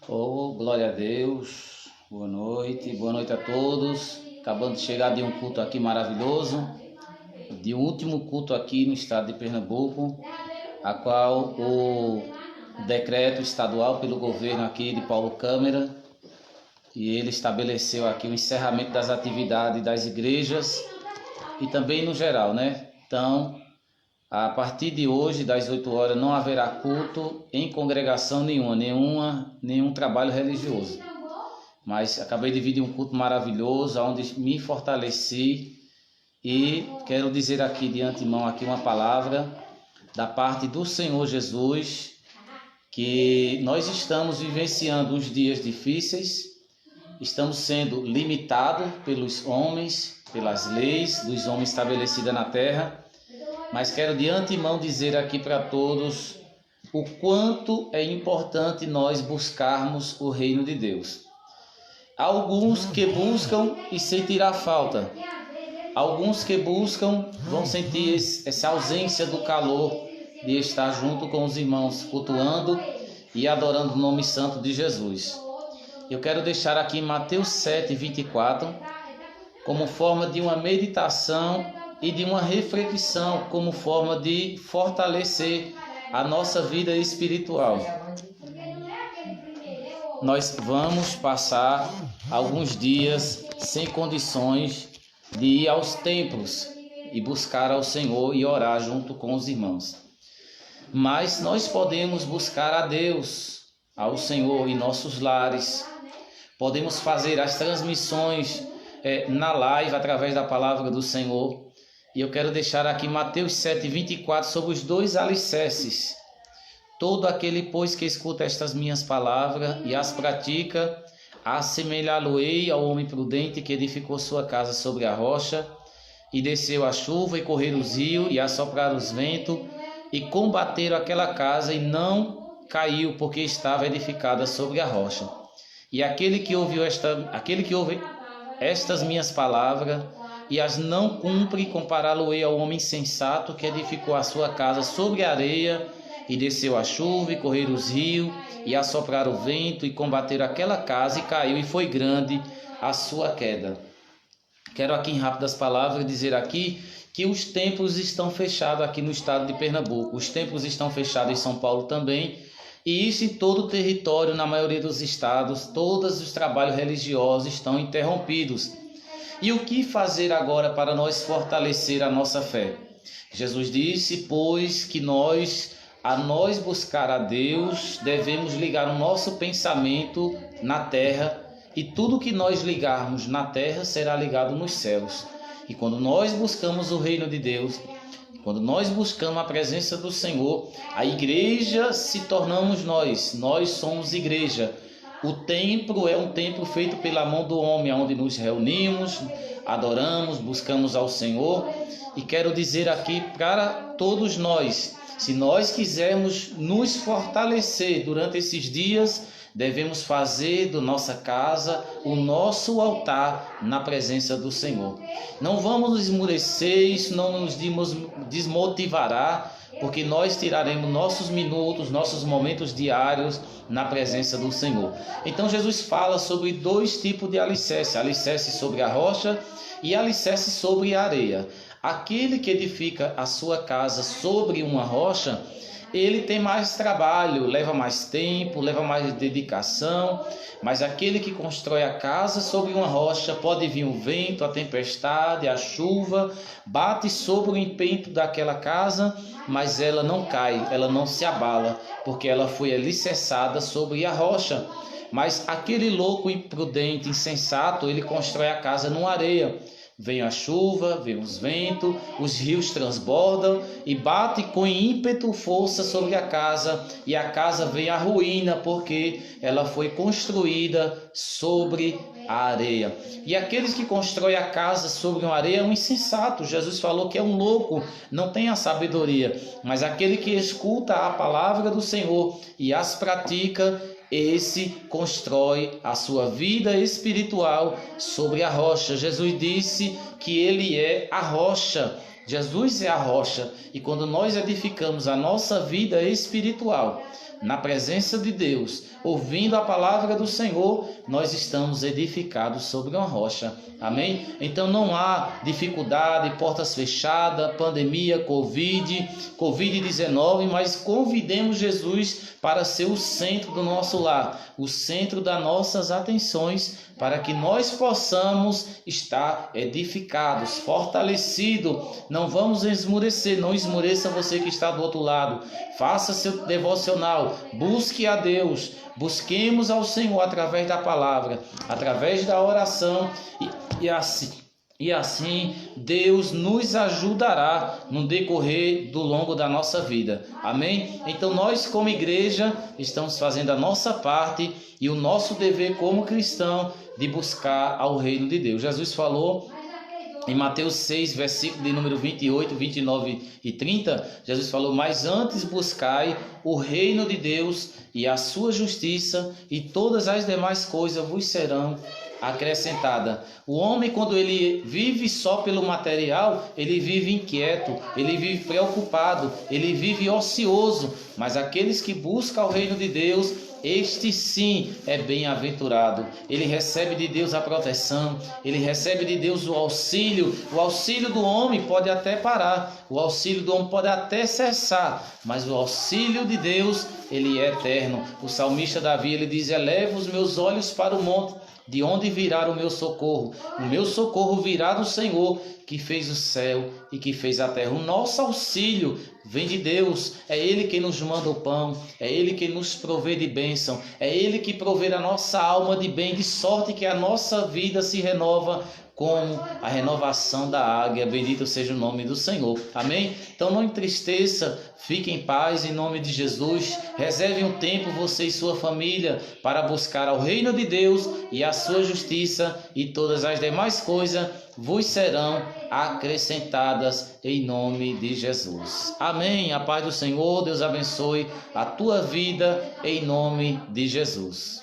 Oh, glória a Deus, boa noite a todos. Acabando de chegar de um culto aqui maravilhoso, de um último culto aqui no estado de Pernambuco, a qual o decreto estadual pelo governo aqui de Paulo Câmara, e ele estabeleceu aqui o encerramento das atividades das igrejas e também no geral, né? Então, a partir de hoje, das 8 horas, não haverá culto em congregação nenhum trabalho religioso. Mas acabei de vir de um culto maravilhoso, onde me fortaleci e quero dizer aqui de antemão aqui uma palavra da parte do Senhor Jesus, que nós estamos vivenciando uns dias difíceis, estamos sendo limitados pelos homens, pelas leis dos homens estabelecidas na terra. Mas quero de antemão dizer aqui para todos o quanto é importante nós buscarmos o reino de Deus. Há alguns que buscam e sentirá falta. Alguns que buscam vão sentir essa ausência do calor de estar junto com os irmãos, cultuando e adorando o nome santo de Jesus. Eu quero deixar aqui Mateus 7, 24, como forma de uma meditação e de uma reflexão, como forma de fortalecer a nossa vida espiritual. Nós vamos passar alguns dias sem condições de ir aos templos e buscar ao Senhor e orar junto com os irmãos. Mas nós podemos buscar a Deus, ao Senhor em nossos lares. Podemos fazer as transmissões na live através da palavra do Senhor. E eu quero deixar aqui Mateus 7, 24 sobre os dois alicerces. Todo aquele, pois, que escuta estas minhas palavras e as pratica, assemelhá-lo-ei ao homem prudente que edificou sua casa sobre a rocha, e desceu a chuva e correram os rios e assopraram os ventos, e combateram aquela casa e não caiu, porque estava edificada sobre a rocha. E aquele que ouve estas minhas palavras e as não cumpre, compará-lo-ei ao homem sensato que edificou a sua casa sobre a areia, e desceu a chuva, e correram os rios, e assopraram o vento, e combateram aquela casa, e caiu, e foi grande a sua queda. Quero aqui em rápidas palavras dizer aqui que os templos estão fechados aqui no estado de Pernambuco. Os templos estão fechados em São Paulo também, e isso em todo o território, na maioria dos estados. Todos os trabalhos religiosos estão interrompidos. E o que fazer agora para nós fortalecer a nossa fé? Jesus disse, pois, que a nós buscar a Deus, devemos ligar o nosso pensamento na terra, e tudo que nós ligarmos na terra será ligado nos céus. E quando nós buscamos o reino de Deus, quando nós buscamos a presença do Senhor, a igreja se tornamos nós somos igreja. O templo é um templo feito pela mão do homem, onde nos reunimos, adoramos, buscamos ao Senhor. E quero dizer aqui para todos nós, se nós quisermos nos fortalecer durante esses dias, devemos fazer da nossa casa o nosso altar na presença do Senhor. Não vamos nos esmurecer, isso não nos desmotivará, porque nós tiraremos nossos minutos, nossos momentos diários na presença do Senhor. Então Jesus fala sobre dois tipos de alicerce: alicerce sobre a rocha e alicerce sobre a areia. Aquele que edifica a sua casa sobre uma rocha, ele tem mais trabalho, leva mais tempo, leva mais dedicação. Mas aquele que constrói a casa sobre uma rocha, pode vir o vento, a tempestade, a chuva, bate sobre o empenho daquela casa, mas ela não cai, ela não se abala, porque ela foi alicerçada sobre a rocha. Mas aquele louco, imprudente, insensato, ele constrói a casa numa areia. Vem a chuva, vem os ventos, os rios transbordam e bate com ímpeto, força sobre a casa, e a casa vem à ruína, porque ela foi construída sobre a areia. E aqueles que constroem a casa sobre uma areia é um insensato. Jesus falou que é um louco, não tem a sabedoria. Mas aquele que escuta a palavra do Senhor e as pratica, esse constrói a sua vida espiritual sobre a rocha. Jesus disse que ele é a rocha. Jesus é a rocha. E quando nós edificamos a nossa vida espiritual na presença de Deus, ouvindo a palavra do Senhor, nós estamos edificados sobre uma rocha. Amém? Então não há dificuldade, portas fechadas, pandemia, Covid-19, mas convidemos Jesus para ser o centro do nosso lar, o centro das nossas atenções, para que nós possamos estar edificados, fortalecidos. Não vamos esmurecer, não esmureça você que está do outro lado. Faça seu devocional, busque a Deus, busquemos ao Senhor através da palavra, através da oração e assim Deus nos ajudará no decorrer do longo da nossa vida. Amém? Então nós como igreja estamos fazendo a nossa parte e o nosso dever como cristão de buscar ao reino de Deus. Jesus falou em Mateus 6, versículo de número 28, 29 e 30, Jesus falou: mas antes buscai o reino de Deus e a sua justiça, e todas as demais coisas vos serão acrescentadas. O homem, quando ele vive só pelo material, ele vive inquieto, ele vive preocupado, ele vive ocioso, mas aqueles que buscam o reino de Deus, este sim é bem-aventurado. Ele recebe de Deus a proteção, ele recebe de Deus o auxílio. O auxílio do homem pode até parar, o auxílio do homem pode até cessar, mas o auxílio de Deus, ele é eterno. O salmista Davi, ele diz: eleva os meus olhos para o monte, de onde virá o meu socorro? O meu socorro virá do Senhor, que fez o céu e que fez a terra. O nosso auxílio vem de Deus. É Ele que nos manda o pão, é Ele que nos provê de bênção, é Ele que provê a nossa alma de bem, de sorte que a nossa vida se renova como a renovação da águia. Bendito seja o nome do Senhor. Amém? Então não entristeça, fique em paz em nome de Jesus. Reserve um tempo, você e sua família, para buscar ao reino de Deus e a sua justiça, e todas as demais coisas vos serão acrescentadas em nome de Jesus. Amém. A paz do Senhor, Deus abençoe a tua vida em nome de Jesus.